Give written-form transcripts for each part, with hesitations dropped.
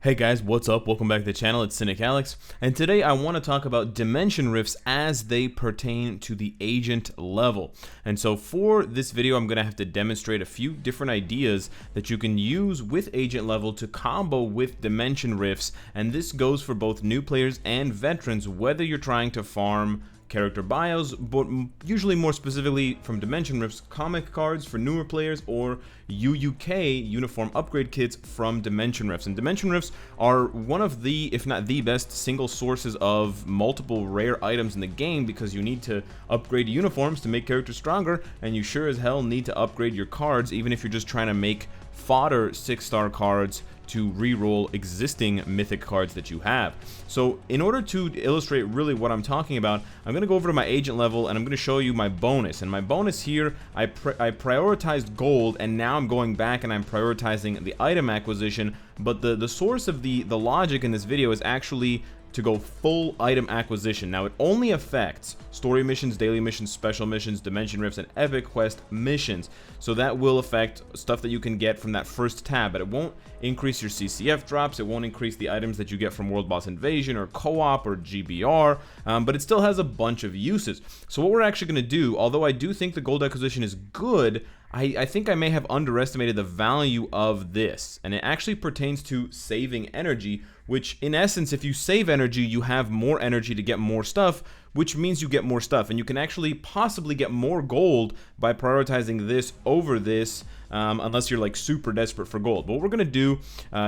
Hey guys, what's up? Welcome back to the channel. It's Cynicalex, and today I want to talk about dimension rifts as they pertain to the agent level. And so for this video, I'm going to have to demonstrate a few different ideas that you can use with agent level to combo with dimension rifts, and this goes for both new players and veterans, whether you're trying to farm character bios, but usually more specifically from dimension rifts, comic cards for newer players, or UUK uniform upgrade kits from dimension rifts. And dimension rifts are one of the, if not the best, single sources of multiple rare items in the game, because you need to upgrade uniforms to make characters stronger, and you sure as hell need to upgrade your cards, even if you're just trying to make fodder 6-star cards to reroll existing mythic cards that you have. So in order to illustrate really what I'm talking about, I'm going to go over to my agent level and I'm going to show you my bonus. And my bonus here, I prioritized gold, and now I'm going back and I'm prioritizing the item acquisition. But the source of the logic in this video is actually to go full item acquisition. Now it only affects story missions, daily missions, special missions, dimension rifts, and epic quest missions. So that will affect stuff that you can get from that first tab, but it won't increase your CCF drops, it won't increase the items that you get from World Boss Invasion or Co-op or GBR, but it still has a bunch of uses. So what we're actually going to do, although I do think the gold acquisition is good, I think I may have underestimated the value of this, and it actually pertains to saving energy, which in essence, if you save energy, you have more energy to get more stuff, which means you get more stuff, and you can actually possibly get more gold by prioritizing this over this, unless you're like super desperate for gold. But what we're gonna do,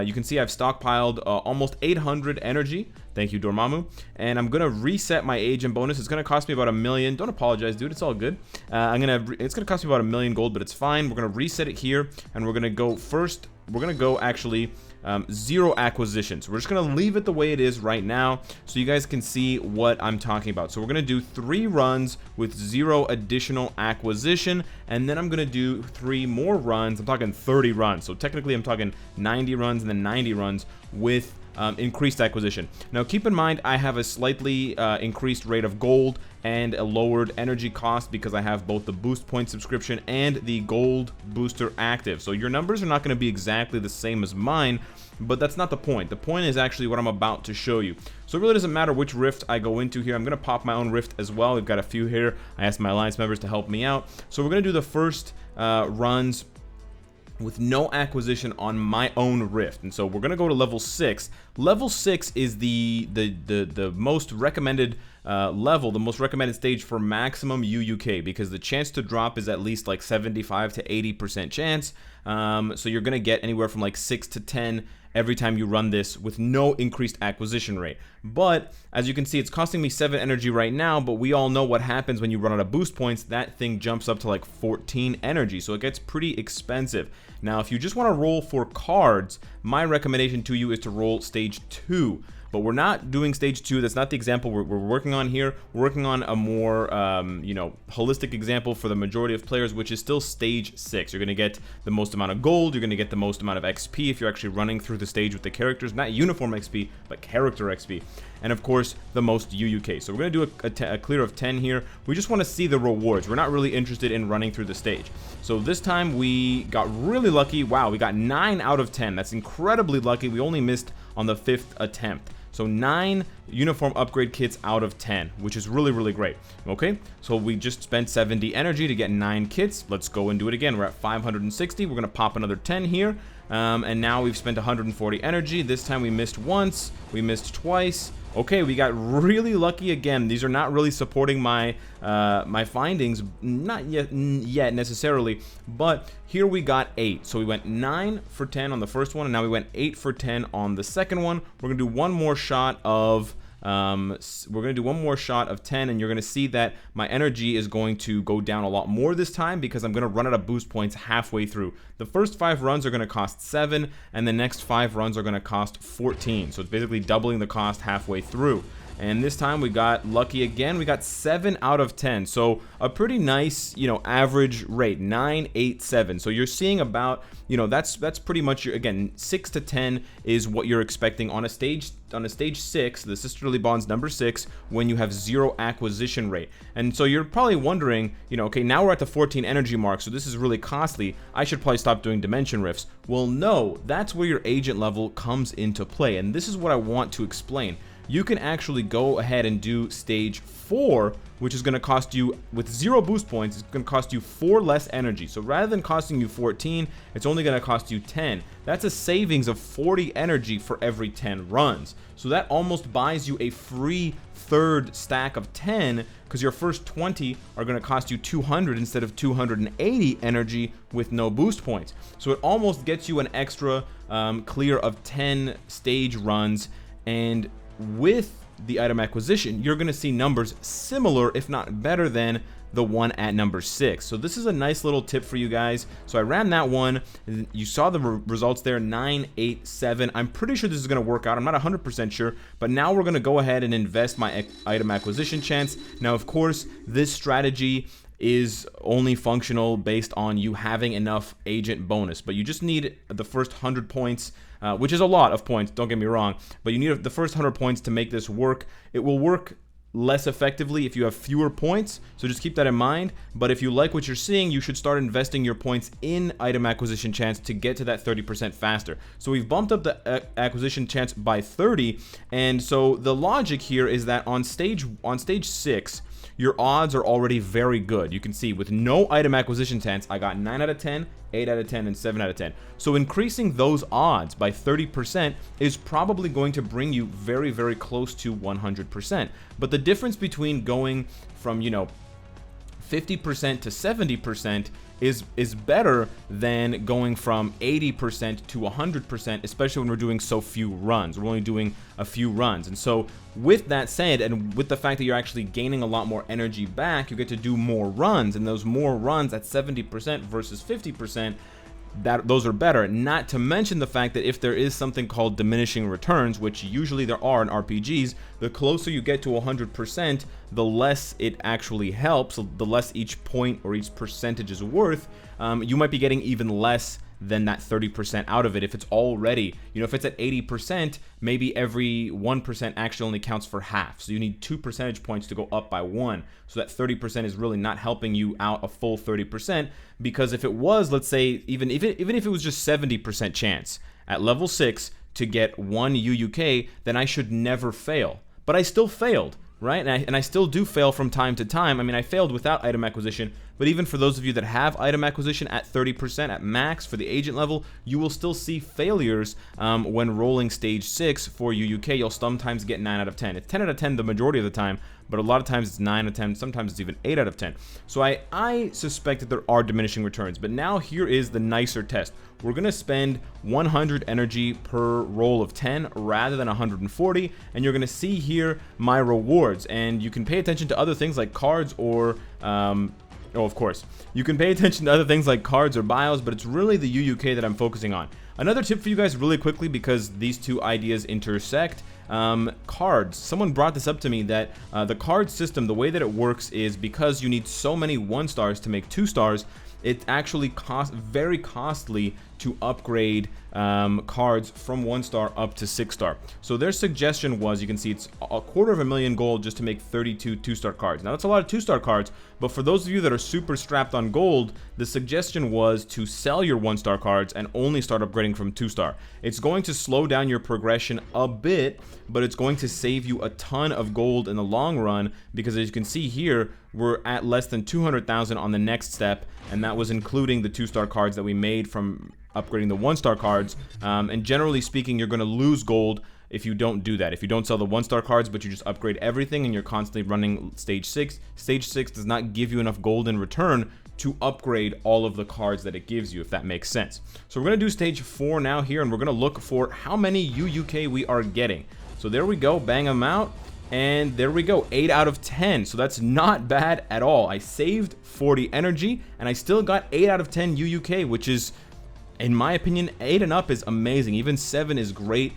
you can see I've stockpiled almost 800 energy. Thank you, Dormammu. And I'm gonna reset my agent bonus. It's gonna cost me about 1 million. Don't apologize, dude. It's all good. It's gonna cost me about 1 million gold, but it's fine. We're gonna reset it here, and we're gonna go first. We're gonna go actually 0 acquisitions. We're just gonna leave it the way it is right now, so you guys can see what I'm talking about. So we're gonna do 3 runs with 0 additional acquisition, and then I'm gonna do 3 more runs. I'm talking 30 runs. So technically, I'm talking 90 runs and then 90 runs with increased acquisition. Now keep in mind, I have a slightly increased rate of gold and a lowered energy cost because I have both the boost point subscription and the gold booster active. So your numbers are not going to be exactly the same as mine, but that's not the point. The point is actually what I'm about to show you. So it really doesn't matter which rift I go into here. I'm going to pop my own rift as well. We've got a few here. I asked my alliance members to help me out. So we're going to do the first runs with no acquisition on my own rift, and so we're gonna go to level 6. Level 6 is the most recommended level, the most recommended stage for maximum UUK, because the chance to drop is at least like 75 to 80% chance. So you're gonna get anywhere from like 6 to 10 every time you run this with no increased acquisition rate. But as you can see, it's costing me 7 energy right now, but we all know what happens when you run out of boost points. That thing jumps up to like 14 energy, so it gets pretty expensive. Now if you just want to roll for cards, my recommendation to you is to roll stage 2. But we're not doing stage 2. That's not the example we're working on here. We're working on a more, holistic example for the majority of players, which is still stage 6. You're going to get the most amount of gold. You're going to get the most amount of XP if you're actually running through the stage with the characters. Not uniform XP, but character XP. And of course, the most UUK. So we're going to do a clear of 10 here. We just want to see the rewards. We're not really interested in running through the stage. So this time we got really lucky. Wow, we got 9 out of 10. That's incredibly lucky. We only missed on the 5th attempt. So 9 uniform upgrade kits out of 10, which is really, really great. Okay, so we just spent 70 energy to get 9 kits. Let's go and do it again. We're at 560. We're going to pop another 10 here. And now we've spent 140 energy. This time we missed once. We missed twice. Okay, we got really lucky again. These are not really supporting my my findings, not yet necessarily, but here we got 8. So we went 9 for 10 on the first one, and now we went 8 for 10 on the second one. We're gonna do one more shot of 10, and you're gonna see that my energy is going to go down a lot more this time because I'm gonna run out of boost points halfway through. The first 5 runs are gonna cost 7, and the next 5 runs are gonna cost 14. So it's basically doubling the cost halfway through. and this time we got lucky again. We got 7 out of 10, so a pretty nice, you know, average rate, 987. So you're seeing about, you know, that's pretty much your, again, 6 to 10 is what you're expecting on a stage 6, the Sisterly Bonds number 6, when you have 0 acquisition rate. And so you're probably wondering, you know, okay, now we're at the 14 energy mark, so this is really costly. I should probably stop doing dimension rifts. Well, no, that's where your agent level comes into play, and this is what I want to explain. You can actually go ahead and do stage 4, which is going to cost you, with 0 boost points, it's going to cost you 4 less energy. So rather than costing you 14, it's only going to cost you 10. That's a savings of 40 energy for every 10 runs. So that almost buys you a free third stack of 10, because your first 20 are going to cost you 200 instead of 280 energy with no boost points. So it almost gets you an extra clear of 10 stage runs, and with the item acquisition, you're going to see numbers similar, if not better than the one at number 6. So this is a nice little tip for you guys. So I ran that one. You saw the results there, 987. I'm pretty sure this is going to work out. I'm not 100% sure, but now we're going to go ahead and invest my item acquisition chance. Now, of course, this strategy is only functional based on you having enough agent bonus, but you just need the first 100 points, which is a lot of points, don't get me wrong, but you need the first 100 points to make this work. It will work less effectively if you have fewer points, so just keep that in mind. But if you like what you're seeing, you should start investing your points in item acquisition chance to get to that 30% faster. So we've bumped up the acquisition chance by 30, and so the logic here is that on stage 6, your odds are already very good. You can see with no item acquisition chance, I got 9 out of 10, 8 out of 10, and 7 out of 10. So increasing those odds by 30% is probably going to bring you very, very close to 100%. But the difference between going from, you know, 50% to 70% is better than going from 80% to 100%, especially when we're doing so few runs. We're only doing a few runs. And so with that said, and with the fact that you're actually gaining a lot more energy back, you get to do more runs, and those more runs at 70% versus 50%, those are better. Not to mention the fact that if there is something called diminishing returns, which usually there are in RPGs, the closer you get to 100%, the less it actually helps, the less each point or each percentage is worth. You might be getting even less than that 30% out of it if it's already, you know, if it's at 80%, maybe every 1% actually only counts for half. So you need 2 percentage points to go up by 1. So that 30% is really not helping you out a full 30%, because if it was, let's say, even if it was just 70% chance at level 6 to get 1 UUK, then I should never fail. But I still failed, right? And I still do fail from time to time. I mean, I failed without item acquisition, but even for those of you that have item acquisition at 30% at max for the agent level, you will still see failures when rolling stage 6 for UUK. You'll sometimes get 9 out of 10. It's 10 out of 10 the majority of the time, but a lot of times it's 9 out of 10, sometimes it's even 8 out of 10. So I suspect that there are diminishing returns, but now here is the nicer test. We're going to spend 100 energy per roll of 10 rather than 140, and you're going to see here my rewards, and you can pay attention to other things like cards or oh, of course, you can pay attention to other things like cards or bios, but it's really the UUK that I'm focusing on. Another tip for you guys really quickly, because these two ideas intersect, cards. Someone brought this up to me that the card system, the way that it works is because you need so many 1 stars to make 2 stars, it actually costs very costly to upgrade cards from 1 star up to 6 star. So their suggestion was, you can see it's $250,000 gold just to make 32 2-star cards. Now that's a lot of 2-star cards, but for those of you that are super strapped on gold, the suggestion was to sell your 1-star cards and only start upgrading from 2-star. It's going to slow down your progression a bit, but it's going to save you a ton of gold in the long run, because as you can see here, we're at less than 200,000 on the next step, and that was including the 2-star cards that we made from upgrading the 1-star cards. And generally speaking, you're going to lose gold if you don't do that. If you don't sell the 1-star cards, but you just upgrade everything and you're constantly running stage 6, stage 6 does not give you enough gold in return to upgrade all of the cards that it gives you, if that makes sense. So we're going to do stage 4 now here, and we're going to look for how many UUK we are getting. So there we go, bang them out. And there we go, 8 out of 10. So that's not bad at all. I saved 40 energy, and I still got 8 out of 10 UUK, which is in my opinion, 8 and up is amazing. Even 7 is great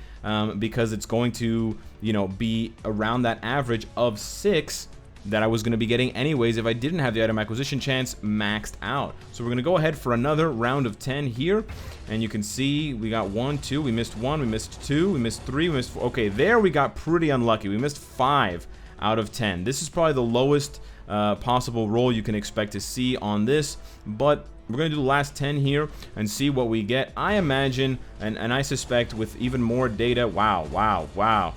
because it's going to, you know, be around that average of 6 that I was going to be getting anyways if I didn't have the item acquisition chance maxed out. So we're going to go ahead for another round of 10 here, and you can see we got 1, 2, we missed 1, we missed 2, we missed 3, we missed 4. Okay, there we got pretty unlucky. We missed 5 out of 10. This is probably the lowest possible roll you can expect to see on this, but we're going to do the last 10 here and see what we get. I imagine, and I suspect with even more data, wow.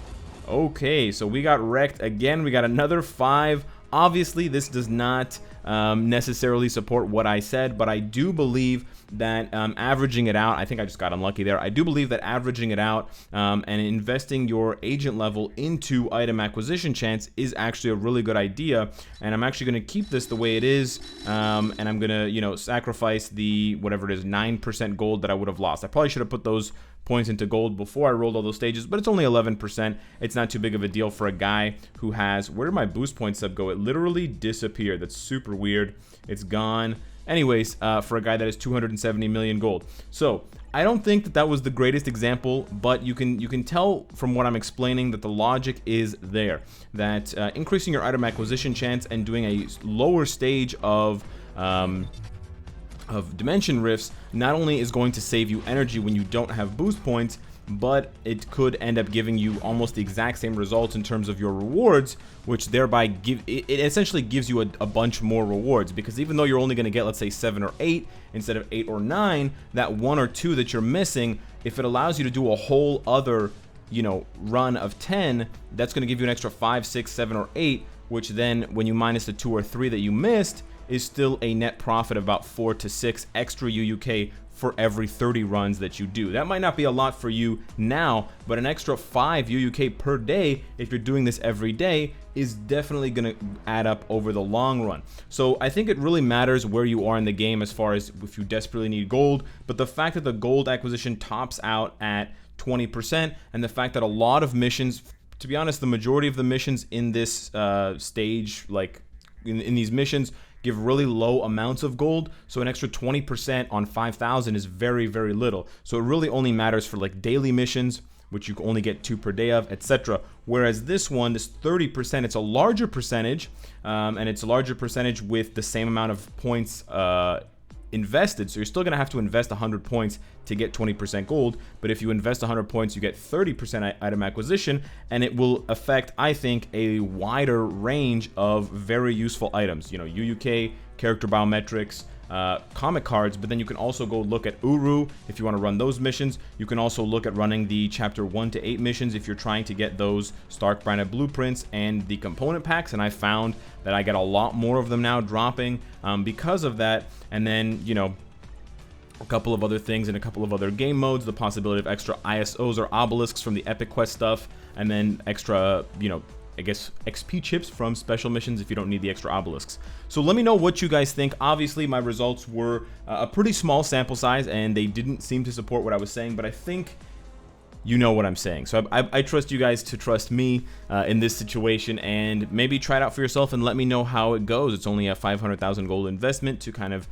Okay, so we got wrecked again. We got another 5. Obviously, this does not necessarily support what I said, but I do believe that averaging it out, I think I just got unlucky there. I do believe that averaging it out and investing your agent level into item acquisition chance is actually a really good idea, and I'm actually going to keep this the way it is, and I'm going to, you know, sacrifice the whatever it is 9% gold that I would have lost. I probably should have put those points into gold before I rolled all those stages, but it's only 11%. It's not too big of a deal for a guy who has, where did my boost point sub go? It literally disappeared. That's super weird. It's gone. Anyways, for a guy that has 270 million gold. So I don't think that that was the greatest example, but you can tell from what I'm explaining that the logic is there. That increasing your item acquisition chance and doing a lower stage of dimension rifts not only is going to save you energy when you don't have boost points, but it could end up giving you almost the exact same results in terms of your rewards, which thereby it essentially gives you a bunch more rewards, because even though you're only going to get, let's say, 7 or 8 instead of 8 or 9, that 1 or 2 that you're missing, if it allows you to do a whole other, you know, run of 10, that's going to give you an extra 5, 6, 7, or 8, which then when you minus the 2 or 3 that you missed is still a net profit of about 4 to 6 extra UUK for every 30 runs that you do. That might not be a lot for you now, but an extra 5 UUK per day, if you're doing this every day, is definitely gonna add up over the long run. So I think it really matters where you are in the game as far as if you desperately need gold, but the fact that the gold acquisition tops out at 20%, and the fact that a lot of missions, to be honest, the majority of the missions in this stage, like in these missions, give really low amounts of gold, so an extra 20% on 5,000 is very, very little. So it really only matters for like daily missions, which you can only get 2 per day of, etc. Whereas this one, this 30%, it's a larger percentage, and it's a larger percentage with the same amount of points invested. So you're still going to have to invest 100 points to get 20% gold, but if you invest 100 points, you get 30% item acquisition, and it will affect, I think, a wider range of very useful items. You know, UUK, character biometrics, comic cards, but then you can also go look at Uru if you want to run those missions. You can also look at running the chapter 1 to 8 missions if you're trying to get those Stark branded blueprints and the component packs, and I found that I get a lot more of them now dropping because of that. And then, you know, a couple of other things in a couple of other game modes, the possibility of extra ISOs or obelisks from the Epic Quest stuff, and then extra, you know, I guess XP chips from special missions if you don't need the extra obelisks. So let me know what you guys think. Obviously, my results were a pretty small sample size, and they didn't seem to support what I was saying, but I think you know what I'm saying. So I trust you guys to trust me in this situation, and maybe try it out for yourself and let me know how it goes. It's only a 500,000 gold investment to kind of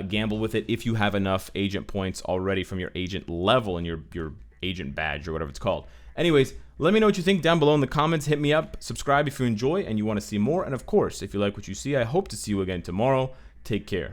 gamble with it if you have enough agent points already from your agent level and your agent badge or whatever it's called. Anyways, let me know what you think down below in the comments. Hit me up, subscribe if you enjoy and you want to see more, and of course, if you like what you see, I hope to see you again tomorrow. Take care.